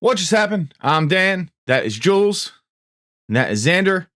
What just happened? I'm Dan. That is Jules. And that is Xander.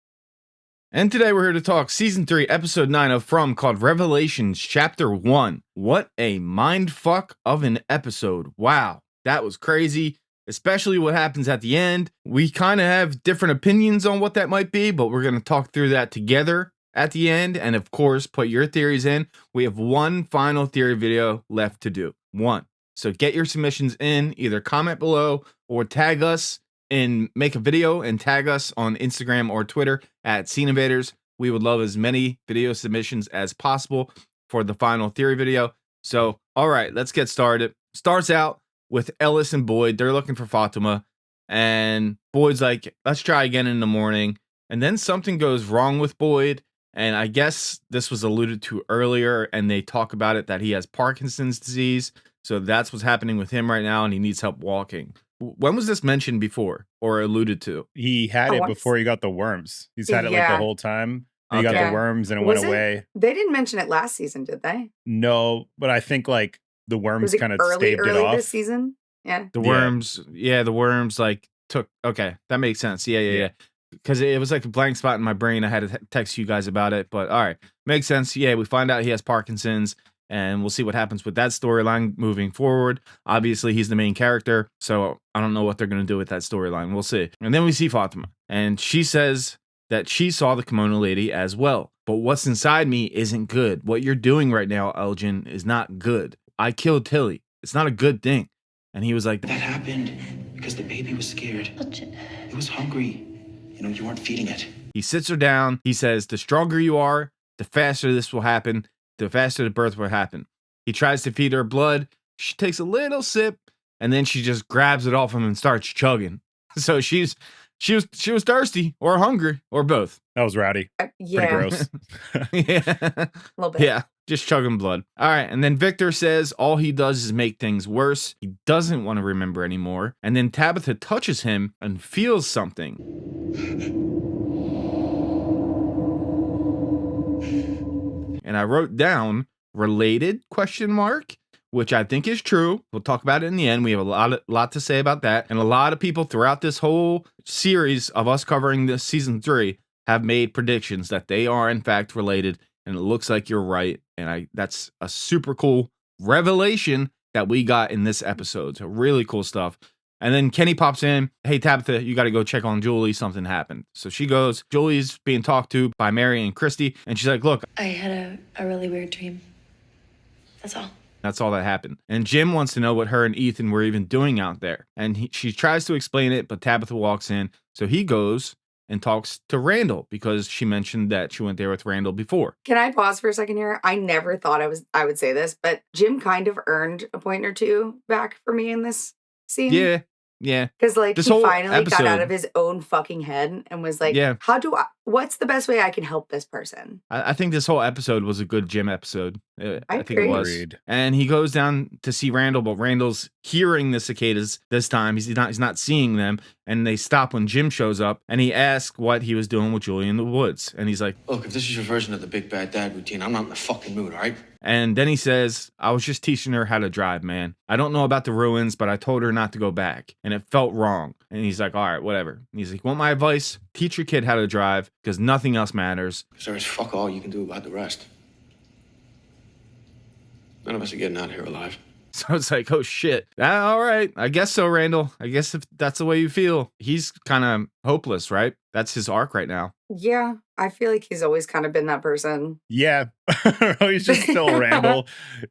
And today we're here to talk Season 3, Episode 9 of From, called Revelations, Chapter 1. What a mindfuck of an episode. Wow, that was crazy. Especially what happens at the end. We kind of have different opinions on what that might be, but we're going to talk through that together at the end. And of course, put your theories in. We have one final theory video left to do. One. So get your submissions in, either comment below or tag us and make a video and tag us on Instagram or Twitter at Scene Invaders. We would love as many video submissions as possible for the final theory video. So, all right, let's get started. Starts out with Ellis and Boyd. They're looking for Fatima. And Boyd's like, let's try again in the morning. And then something goes wrong with Boyd. And I guess this was alluded to earlier. And they talk about it that he has Parkinson's disease. So that's what's happening with him right now. And he needs help walking. When was this mentioned before or alluded to? He had it before he got the worms. He's had it like the whole time. He got the worms and it went away. They didn't mention it last season, did they? No, but I think like the worms kind of staved it off. This season? Yeah. The worms like took. Okay, that makes sense. Yeah. Because it was like a blank spot in my brain. I had to text you guys about it. But all right, makes sense. Yeah, we find out he has Parkinson's. And we'll see what happens with that storyline moving forward. Obviously, he's the main character, so I don't know what they're going to do with that storyline. We'll see. And then we see Fatima, and she says that she saw the kimono lady as well. But what's inside me isn't good. What you're doing right now, Elgin, is not good. I killed Tilly. It's not a good thing. And he was like, that happened because the baby was scared. It was hungry. You weren't feeding it. He sits her down. He says, the stronger you are, the faster this will happen. The faster the birth will happen. He tries to feed her blood. She takes a little sip, and then she just grabs it off him and starts chugging. So she was thirsty or hungry or both. That was rowdy. Yeah. Pretty gross. Yeah. A little bit. Yeah. Just chugging blood. All right. And then Victor says all he does is make things worse. He doesn't want to remember anymore. And then Tabitha touches him and feels something. And I wrote down related ? Which I think is true. We'll talk about it in the end. We have a lot to say about that. And a lot of people throughout this whole series of us covering this season 3 have made predictions that they are in fact related. And it looks like you're right. And that's a super cool revelation that we got in this episode. So really cool stuff. And then Kenny pops in. Hey, Tabitha, you got to go check on Julie. Something happened. So she goes. Julie's being talked to by Mary and Christy. And she's like, look. I had a really weird dream. That's all. That's all that happened. And Jim wants to know what her and Ethan were even doing out there. And she tries to explain it, but Tabitha walks in. So he goes and talks to Randall because she mentioned that she went there with Randall before. Can I pause for a second here? I never thought I would say this, but Jim kind of earned a point or two back for me in this scene. Yeah. Because like this he whole finally episode got out of his own fucking head and was like, what's the best way I can help this person? I think this whole episode was a good Jim episode. I think agree. it was. And he goes down to see Randall, but Randall's hearing the cicadas this time. He's not seeing them. And they stop when Jim shows up and he asks what he was doing with Julie in the woods. And he's like, look, if this is your version of the big bad dad routine, I'm not in the fucking mood, all right? And then he says, I was just teaching her how to drive, man. I don't know about the ruins, but I told her not to go back. And it felt wrong. And he's like, all right, whatever. And he's like, want my advice? Teach your kid how to drive because nothing else matters. Because there is fuck all you can do about the rest. None of us are getting out of here alive. So it's like, oh shit. All right. I guess so, Randall. I guess if that's the way you feel. He's kind of hopeless, right? That's his arc right now. Yeah. I feel like he's always kind of been that person. Yeah. He's just still Randall.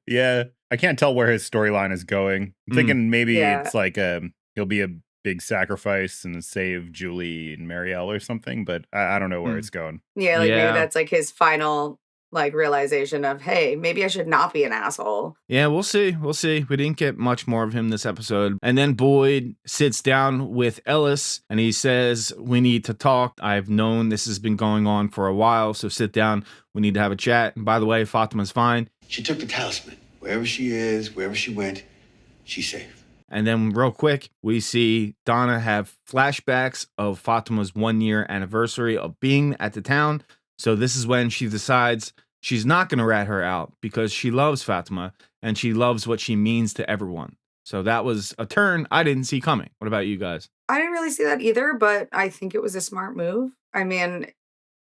Yeah. I can't tell where his storyline is going. I'm thinking maybe it's like he'll be a big sacrifice and save Julie and Marielle or something, but I don't know where it's going. Yeah, maybe that's like his final realization of, hey, maybe I should not be an asshole. Yeah, we'll see. We didn't get much more of him this episode. And then Boyd sits down with Ellis and he says, we need to talk. I've known this has been going on for a while, so sit down. We need to have a chat. And by the way, Fatima's fine. She took the talisman. Wherever she is, wherever she went, she's safe. And then real quick, we see Donna have flashbacks of Fatima's 1-year anniversary of being at the town. So this is when she decides she's not going to rat her out because she loves Fatima and she loves what she means to everyone. So that was a turn I didn't see coming. What about you guys? I didn't really see that either, but I think it was a smart move. I mean,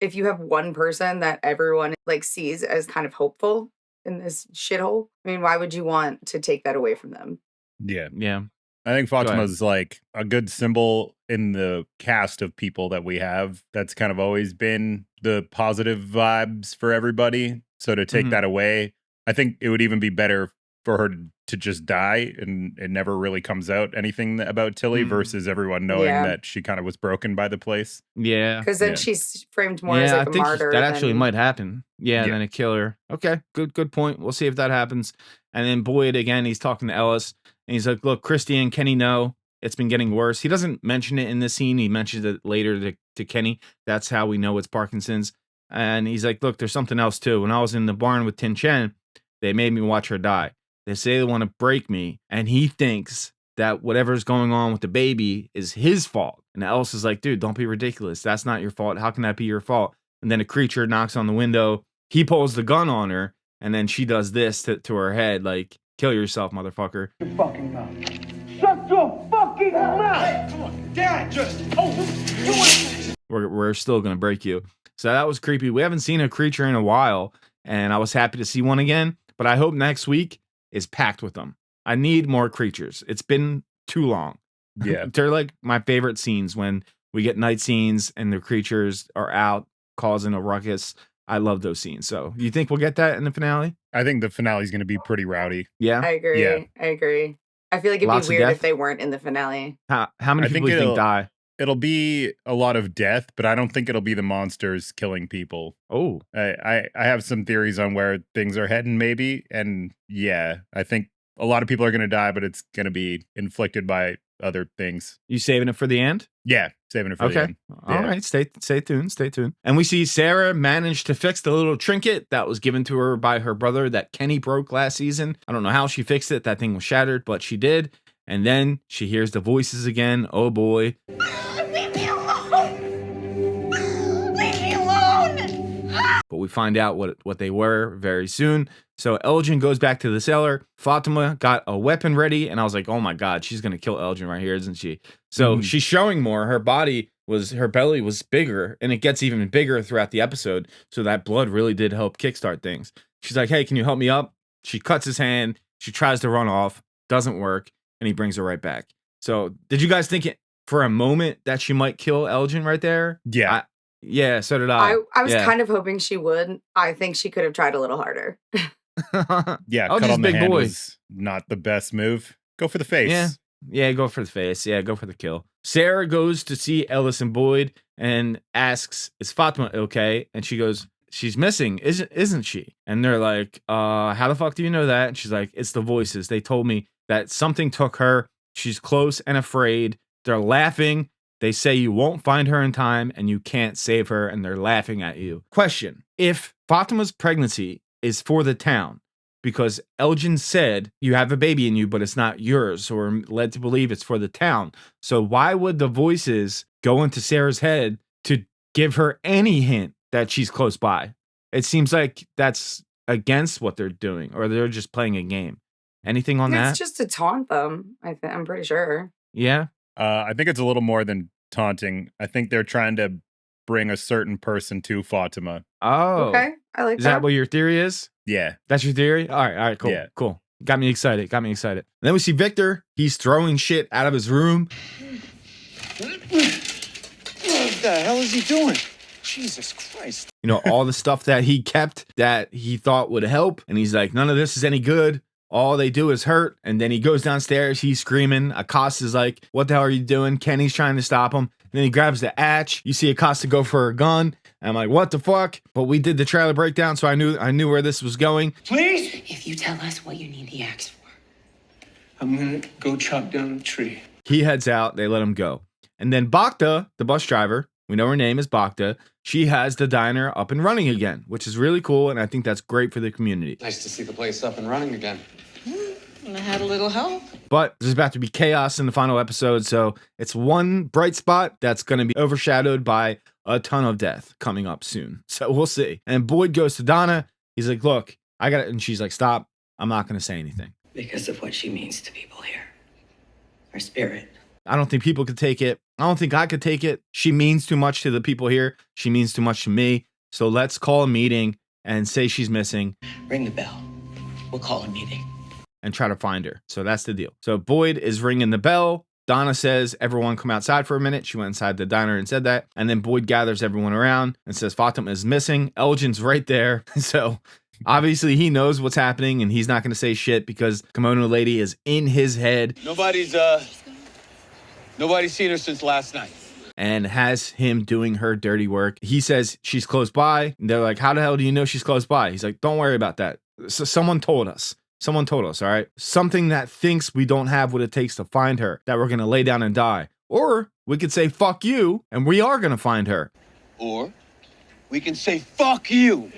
if you have one person that everyone like sees as kind of hopeful in this shithole, I mean, why would you want to take that away from them? Yeah. Yeah. I think Fatima's like a good symbol in the cast of people that we have. That's kind of always been the positive vibes for everybody. So to take that away, I think it would even be better for her to just die and it never really comes out anything about Tilly versus everyone knowing that she kind of was broken by the place. Yeah. Because then she's framed more as like a martyr. That actually might happen. Yeah, Yeah. than a killer. Okay, good point. We'll see if that happens. And then Boyd, again, he's talking to Ellis. And he's like, look, Christy and Kenny know it's been getting worse. He doesn't mention it in this scene. He mentions it later to Kenny. That's how we know it's Parkinson's. And he's like, look, there's something else too. When I was in the barn with Tin Chen, they made me watch her die. They say they want to break me. And he thinks that whatever's going on with the baby is his fault. And Ellis is like, dude, don't be ridiculous. That's not your fault. How can that be your fault? And then a creature knocks on the window. He pulls the gun on her. And then she does this to her head, like, kill yourself, motherfucker. Your fucking mouth. Shut your fucking mouth! Come on, Dad, just... We're still going to break you. So that was creepy. We haven't seen a creature in a while, and I was happy to see one again. But I hope next week is packed with them. I need more creatures. It's been too long. Yeah. They're like my favorite scenes when we get night scenes and the creatures are out causing a ruckus. I love those scenes. So you think we'll get that in the finale? I think the finale is going to be pretty rowdy. Yeah. I agree. Yeah. I agree. I feel like it'd Lots of be weird death? if they weren't in the finale. How many people do you think die? It'll be a lot of death, but I don't think it'll be the monsters killing people. Oh, I have some theories on where things are heading, maybe. And yeah, I think a lot of people are going to die, but it's going to be inflicted by other things. you saving it for the end? Yeah, saving it for the end. All right. Stay tuned. And we see Sarah managed to fix the little trinket that was given to her by her brother that Kenny broke last season. I don't know how she fixed it. That thing was shattered, but she did. And then she hears the voices again. Oh boy. Leave me alone! Leave me alone! But we find out what they were very soon. So Elgin goes back to the cellar. Fatima got a weapon ready, and I was like, oh my God, she's gonna kill Elgin right here, isn't she? So she's showing more. Her belly was bigger, and it gets even bigger throughout the episode. So that blood really did help kickstart things. She's like, hey, can you help me up? She cuts his hand. She tries to run off. Doesn't work, and he brings her right back. So did you guys think for a moment that she might kill Elgin right there? Yeah. Yeah, so did I. I was kind of hoping she would. I think she could have tried a little harder. Yeah, Oh, cut just on the big hand boy. was not the best move. Go for the face. Yeah, go for the face. Yeah, go for the kill. Sarah goes to see Ellis and Boyd and asks, is Fatima okay? And she goes, she's missing, isn't she? And they're like, how the fuck do you know that? And she's like, it's the voices. They told me that something took her. She's close and afraid. They're laughing. They say you won't find her in time and you can't save her, and they're laughing at you. Question: if Fatima's pregnancy is for the town, because Elgin said you have a baby in you, but it's not yours, or led to believe it's for the town. So why would the voices go into Sarah's head to give her any hint that she's close by? It seems like that's against what they're doing, or they're just playing a game. Anything on that? It's just to taunt them. I'm pretty sure. Yeah. I think it's a little more than taunting. I think they're trying to bring a certain person to Fatima. Oh. Okay, I like Is that. that what your theory is? Yeah. That's your theory? All right, cool. Yeah. Cool. Got me excited. And then we see Victor. He's throwing shit out of his room. What the hell is he doing? Jesus Christ. You know, all the stuff that he kept that he thought would help. And he's like, none of this is any good. All they do is hurt. And then he goes downstairs. He's screaming. Acosta's like, what the hell are you doing? Kenny's trying to stop him. And then he grabs the hatch. You see Acosta go for a gun. And I'm like, what the fuck? But we did the trailer breakdown, so I knew where this was going. Please? If you tell us what you need the axe for. I'm gonna go chop down a tree. He heads out. They let him go. And then Bacta, the bus driver, we know her name is Bacta. She has the diner up and running again, which is really cool. And I think that's great for the community. Nice to see the place up and running again. And I had a little help. But there's about to be chaos in the final episode. So it's one bright spot that's going to be overshadowed by a ton of death coming up soon. So we'll see. And Boyd goes to Donna. He's like, look, I got it. And she's like, stop. I'm not going to say anything. Because of what she means to people here. Her spirit. I don't think people could take it. I don't think I could take it. She means too much to the people here. She means too much to me. So let's call a meeting and say she's missing. Ring the bell. We'll call a meeting. And try to find her. So that's the deal. So Boyd is ringing the bell. Donna says, everyone come outside for a minute. She went inside the diner and said that. And then Boyd gathers everyone around and says Fatima is missing. Elgin's right there. So obviously he knows what's happening and he's not going to say shit because Kimono Lady is in his head. Nobody's seen her since last night. And has him doing her dirty work. He says she's close by. And they're like, how the hell do you know she's close by? He's like, don't worry about that. So someone told us. Someone told us, all right? Something that thinks we don't have what it takes to find her, that we're going to lay down and die. Or we could say, fuck you, and we are going to find her. Or we can say, fuck you.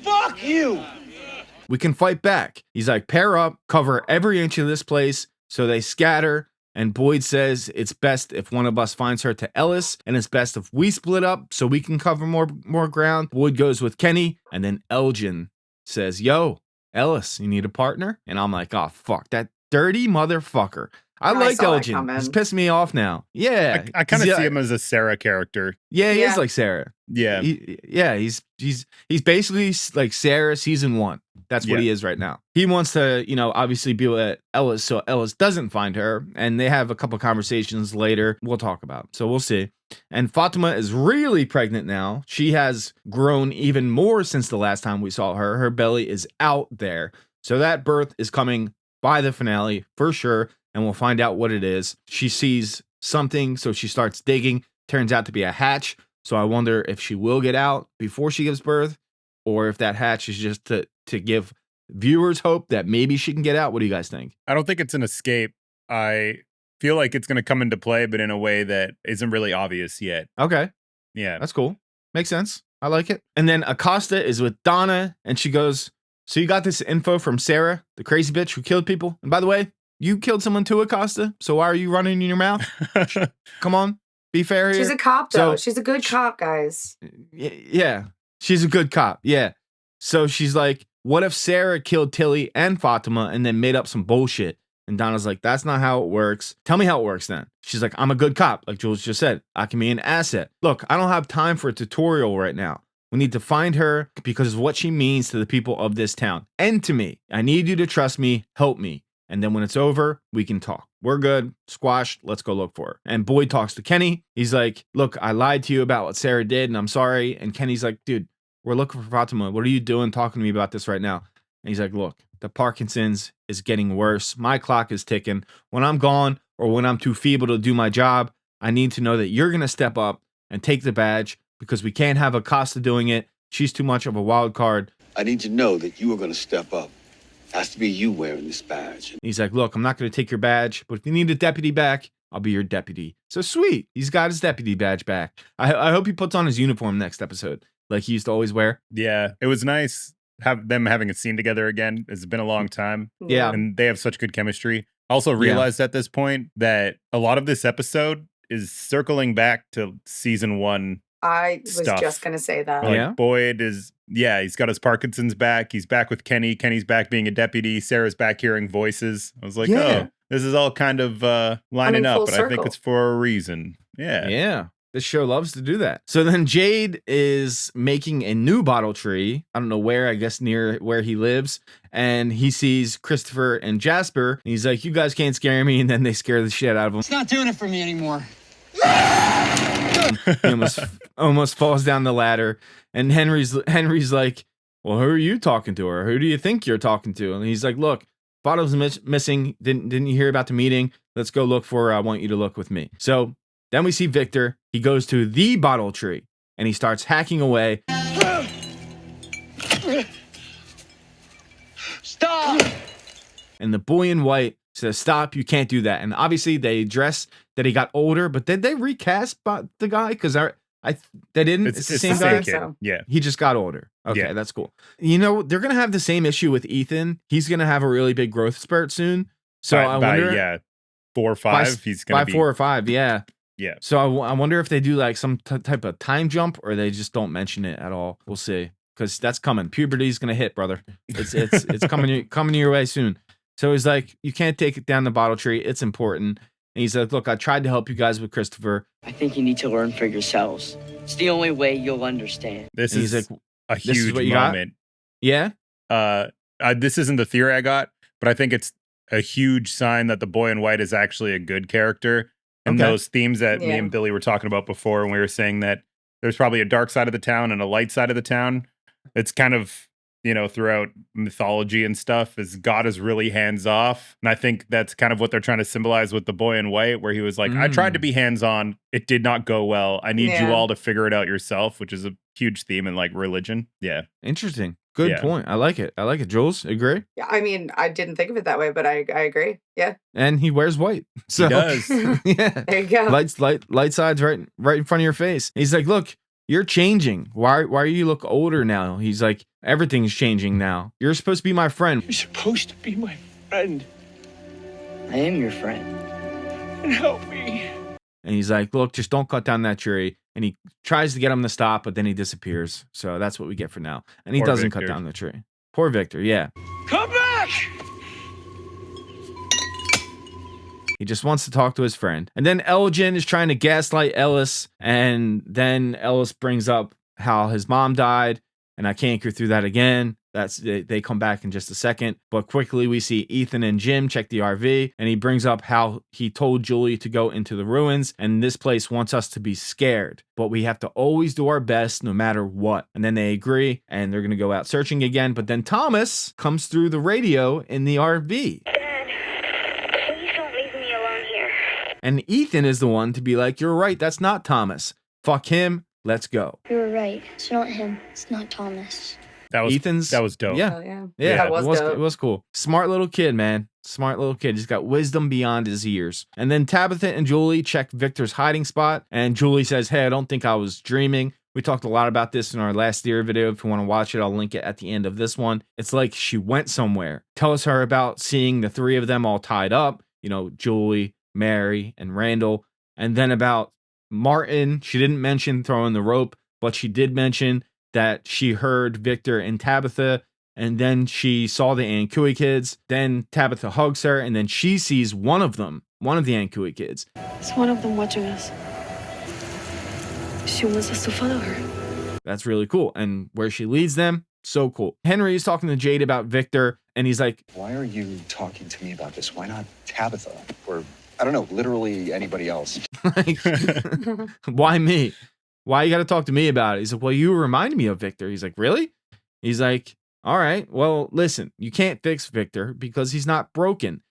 Fuck you. We can fight back. He's like, pair up, cover every inch of this place. So they scatter. And Boyd says it's best if one of us finds her to Ellis, and it's best if we split up so we can cover more ground. Boyd goes with Kenny, and then Elgin says, yo, Ellis, you need a partner? And I'm like, oh, fuck, that dirty motherfucker. I like Elgin. He's pissed me off now. Yeah. I kind of see him as a Sarah character. Yeah, he is like Sarah. Yeah. He's basically like Sarah season 1. That's what he is right now. He wants to, obviously be with Ellis so Ellis doesn't find her. And they have a couple conversations later we'll talk about. So we'll see. And Fatima is really pregnant now. She has grown even more since the last time we saw her. Her belly is out there. So that birth is coming by the finale for sure. And we'll find out what it is. She sees something, so she starts digging. Turns out to be a hatch. So I wonder if she will get out before she gives birth, or if that hatch is just to give viewers hope that maybe she can get out. What do you guys think? I don't think it's an escape. I feel like it's going to come into play, but in a way that isn't really obvious yet. Okay. Yeah. That's cool. Makes sense. I like it. And then Acosta is with Donna, and she goes, so you got this info from Sarah, the crazy bitch who killed people? And by the way, you killed someone too, Acosta, so why are you running in your mouth? Come on, be fair here. She's a cop, though. She's a good cop, guys. Yeah, she's a good cop. Yeah. So she's like, what if Sarah killed Tilly and Fatima and then made up some bullshit? And Donna's like, that's not how it works. Tell me how it works then. She's like, I'm a good cop, like Jules just said. I can be an asset. Look, I don't have time for a tutorial right now. We need to find her because of what she means to the people of this town and to me. I need you to trust me, help me. And then when it's over, we can talk. We're good. Squashed. Let's go look for her. And Boyd talks to Kenny. He's like, look, I lied to you about what Sarah did, and I'm sorry. And Kenny's like, dude, we're looking for Fatima. What are you doing talking to me about this right now? And he's like, look, the Parkinson's is getting worse. My clock is ticking. When I'm gone or when I'm too feeble to do my job, I need to know that you're going to step up and take the badge because we can't have Acosta doing it. She's too much of a wild card. I need to know that you are going to step up. Has to be you wearing this badge. He's like, look, I'm not going to take your badge, but if you need a deputy back, I'll be your deputy. So sweet. He's got his deputy badge back. I hope he puts on his uniform next episode, like he used to always wear. Yeah, it was nice them having a scene together again. It's been a long time. Yeah. And they have such good chemistry. I also realized at this point that a lot of this episode is circling back to season 1. I was just going to say that. Like Boyd is, he's got his Parkinson's back. He's back with Kenny. Kenny's back being a deputy. Sarah's back hearing voices. I was like, oh, this is all kind of lining up, but I think it's for a reason. Yeah. Yeah. This show loves to do that. So then Jade is making a new bottle tree. I don't know where, I guess near where he lives. And he sees Christopher and Jasper. And he's like, you guys can't scare me. And then they scare the shit out of him. It's not doing it for me anymore. He almost falls down the ladder. And Henry's like, well, who are you talking to? Or who do you think you're talking to? And he's like, look, bottle's missing. Didn't you hear about the meeting? Let's go look for her. I want you to look with me. So then we see Victor. He goes to the bottle tree and he starts hacking away. Stop! And the boy in white says, stop, you can't do that. And obviously they address that he got older, but did they recast the guy? Because they didn't. It's the same guy. So. Yeah. He just got older. Okay, that's cool. You know, they're going to have the same issue with Ethan. He's going to have a really big growth spurt soon. So I wonder. 4 or 5, he's going to be. By 4 or 5, yeah. Yeah. So I wonder if they do like some type of time jump or they just don't mention it at all. We'll see. Because that's coming. Puberty's going to hit, brother. It's coming your way soon. So he's like, you can't take it down the bottle tree. It's important. And he's like, look, I tried to help you guys with Christopher. I think you need to learn for yourselves. It's the only way you'll understand. This And is he's like, a "This is huge what you got?" moment. Yeah. This isn't the theory I got, but I think it's a huge sign that the boy in white is actually a good character. And Okay. those themes that me and Billy were talking about before, when we were saying that there's probably a dark side of the town and a light side of the town. It's kind of, throughout mythology and stuff, is God is really hands off. And I think that's kind of what they're trying to symbolize with the boy in white, where he was like, I tried to be hands on. It did not go well. I need you all to figure it out yourself, which is a huge theme in like religion. Yeah. Interesting. Good point. I like it. Jules, agree? Yeah, I mean, I didn't think of it that way, but I agree. Yeah. And he wears white. So He does. yeah. There you go. Light side's right in front of your face. He's like, look, you're changing. Why you look older now? He's like, everything's changing now. You're supposed to be my friend. You're supposed to be my friend. I am your friend. And help me. And he's like, look, just don't cut down that tree. And he tries to get him to stop, but then he disappears. So that's what we get for now. And he Poor doesn't Victor. cut down the tree. Poor Victor, yeah. Come back! He just wants to talk to his friend. And then Elgin is trying to gaslight Ellis. And then Ellis brings up how his mom died. And I can't go through that again. They come back in just a second. But quickly we see Ethan and Jim check the RV. And he brings up how he told Julie to go into the ruins. And this place wants us to be scared. But we have to always do our best no matter what. And then they agree. And they're going to go out searching again. But then Thomas comes through the radio in the RV. And Ethan is the one to be like, you're right, that's not Thomas. Fuck him, let's go. You were right. It's not him. It's not Thomas. That was dope. Yeah. Oh, yeah. Yeah, That was dope. it was cool. Smart little kid, man. Smart little kid. He's got wisdom beyond his years. And then Tabitha and Julie check Victor's hiding spot. And Julie says, hey, I don't think I was dreaming. We talked a lot about this in our last theory video. If you want to watch it, I'll link it at the end of this one. It's like she went somewhere. Tells her about seeing the three of them all tied up. Julie, Mary, and Randall. And then about Martin, she didn't mention throwing the rope, but she did mention that she heard Victor and Tabitha, and then she saw the Ankui kids. Then Tabitha hugs her, and then she sees one of the Ankui kids. It's one of them watching us. She wants us to follow her. That's really cool. And where she leads them, so cool. Henry is talking to Jade about Victor, and he's like, why are you talking to me about this? Why not Tabitha? Or, I don't know, literally anybody else. Why me? Why you got to talk to me about it? He's like, well, you remind me of Victor. He's like, really? He's like, all right, well, listen, you can't fix Victor because he's not broken.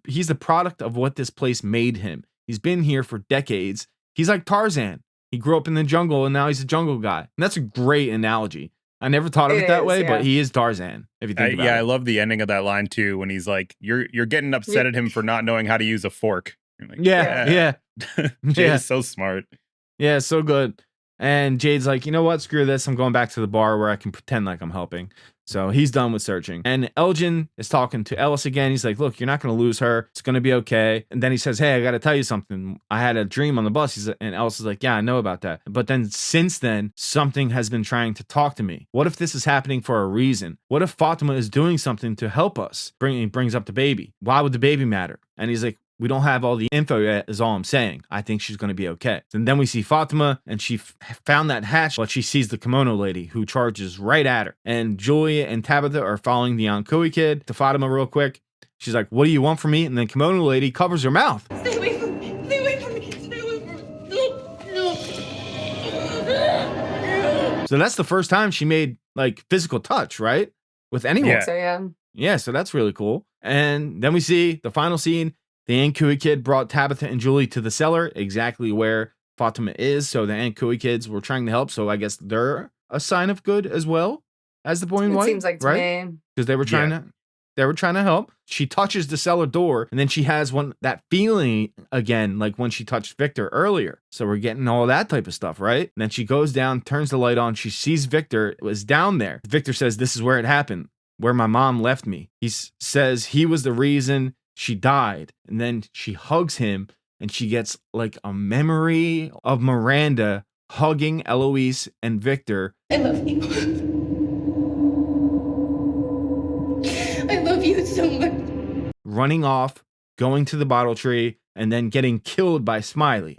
He's the product of what this place made him. He's been here for decades. He's like Tarzan. He grew up in the jungle and now he's a jungle guy. And that's a great analogy. I never thought of it that way, but he is Tarzan, if you think about it. I love the ending of that line too, when he's like, you're getting upset at him for not knowing how to use a fork. You're like, yeah. Jade is so smart. Yeah, so good. And Jade's like, you know what? Screw this. I'm going back to the bar where I can pretend like I'm helping. So he's done with searching. And Elgin is talking to Ellis again. He's like, look, you're not going to lose her. It's going to be okay. And then he says, hey, I got to tell you something. I had a dream on the bus. And Ellis is like, yeah, I know about that. But then since then, something has been trying to talk to me. What if this is happening for a reason? What if Fatima is doing something to help us? He brings up the baby. Why would the baby matter? And he's like, we don't have all the info yet, is all I'm saying. I think she's going to be okay. And then we see Fatima, and she found that hatch, but she sees the kimono lady who charges right at her. And Julia and Tabitha are following the Ankui kid to Fatima real quick. She's like, what do you want from me? And then kimono lady covers her mouth. Stay away from me. Stay away from me. Stay away from me. No. So that's the first time she made like physical touch, right? With anyone. Yeah. So, yeah. Yeah, so that's really cool. And then we see the final scene. The Ankui kid brought Tabitha and Julie to the cellar, exactly where Fatima is. So the Ankui kids were trying to help. So I guess they're a sign of good as well as the boy in white. It seems like to right? me. Because they were trying to help. She touches the cellar door, and then she has that feeling again, like when she touched Victor earlier. So we're getting all that type of stuff, right? And then she goes down, turns the light on. She sees Victor was down there. Victor says, this is where it happened, where my mom left me. He says he was the reason she died. And then she hugs him, and she gets like a memory of Miranda hugging Eloise and Victor. I love you. I love you so much. running off, going to the bottle tree, and then getting killed by Smiley.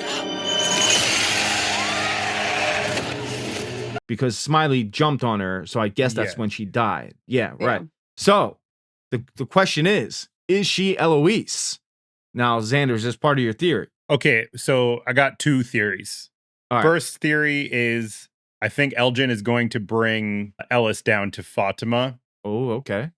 Because Smiley jumped on her, so I guess that's when she died. Yeah, right. So the question is she Eloise? Now, Xander, is this part of your theory? Okay, so I got two theories. First theory is I think Elgin is going to bring Ellis down to Fatima. Oh, okay.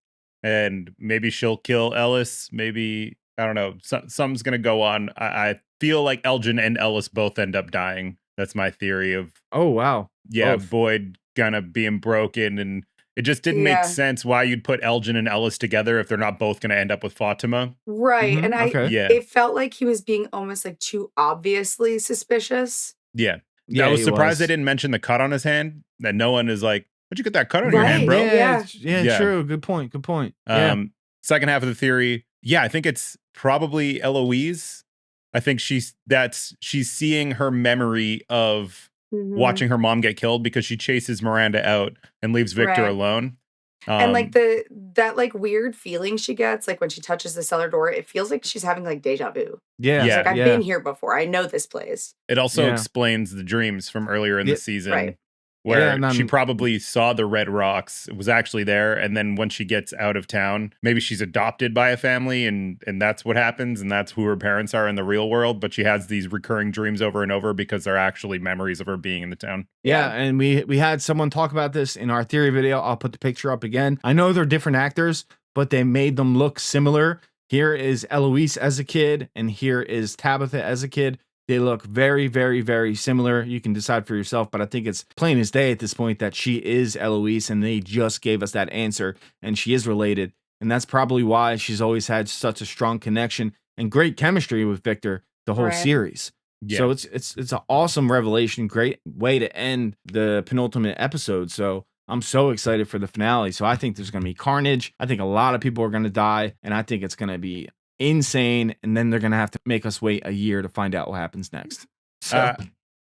And maybe she'll kill Ellis. Maybe, I don't know, something's going to go on. I feel like Elgin and Ellis both end up dying. That's my theory of... Oh, wow. Yeah, both. Boyd gonna being broken, and it just didn't make sense why you'd put Elgin and Ellis together if they're not both gonna end up with Fatima. Right, and it felt like he was being almost like too obviously suspicious. Yeah. I was surprised they didn't mention the cut on his hand, that no one is like, where'd you get that cut on your hand, bro? Yeah, true. Good point. Second half of the theory, I think it's probably Eloise. I think she's seeing her memory of watching her mom get killed because she chases Miranda out and leaves Victor alone. And like that like weird feeling she gets, like when she touches the cellar door, it feels like she's having like deja vu. Yeah. It's like, I've been here before. I know this place. It also explains the dreams from earlier in the season. Right. Where she probably saw the red rocks, was actually there, and then when she gets out of town, maybe she's adopted by a family, and that's what happens, and that's who her parents are in the real world, but she has these recurring dreams over and over because they're actually memories of her being in the town. Yeah, and we had someone talk about this in our theory video. I'll put the picture up again. I know they're different actors, but they made them look similar. Here is Eloise as a kid, and here is Tabitha as a kid. They look very, very, very similar. You can decide for yourself, but I think it's plain as day at this point that she is Eloise, and they just gave us that answer, and she is related. And that's probably why she's always had such a strong connection and great chemistry with Victor the whole series. Yeah. So it's an awesome revelation, great way to end the penultimate episode. So I'm so excited for the finale. So I think there's going to be carnage. I think a lot of people are going to die, and I think it's going to be insane, and then they're gonna have to make us wait a year to find out what happens next. So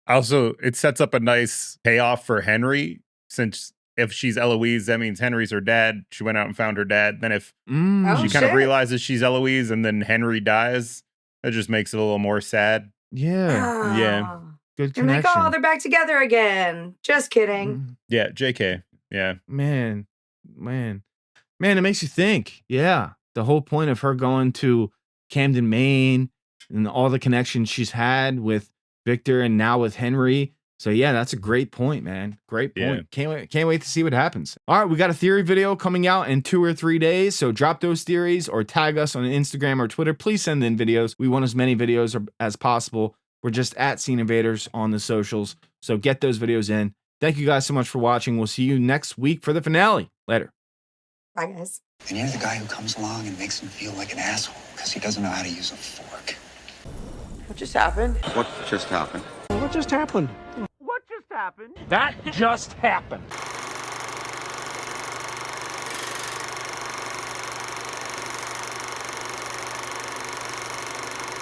also, it sets up a nice payoff for Henry, since if she's Eloise, that means Henry's her dad. She went out and found her dad. Then if she kind of realizes she's Eloise and then Henry dies, that just makes it a little more sad. Yeah. Good connection. And like, oh, they're back together again. Just kidding. Yeah, JK. Yeah. Man, it makes you think. Yeah. The whole point of her going to Camden, Maine, and all the connections she's had with Victor and now with Henry. So yeah, that's a great point, man. Great point. Yeah. Can't wait to see what happens. All right, we got a theory video coming out in 2 or 3 days. So drop those theories or tag us on Instagram or Twitter. Please send in videos. We want as many videos as possible. We're just at Scene Invaders on the socials. So get those videos in. Thank you guys so much for watching. We'll see you next week for the finale. Later. Bye, guys. And you're the guy who comes along and makes him feel like an asshole because he doesn't know how to use a fork. What just happened? What just happened? What just happened? What just happened? That just happened.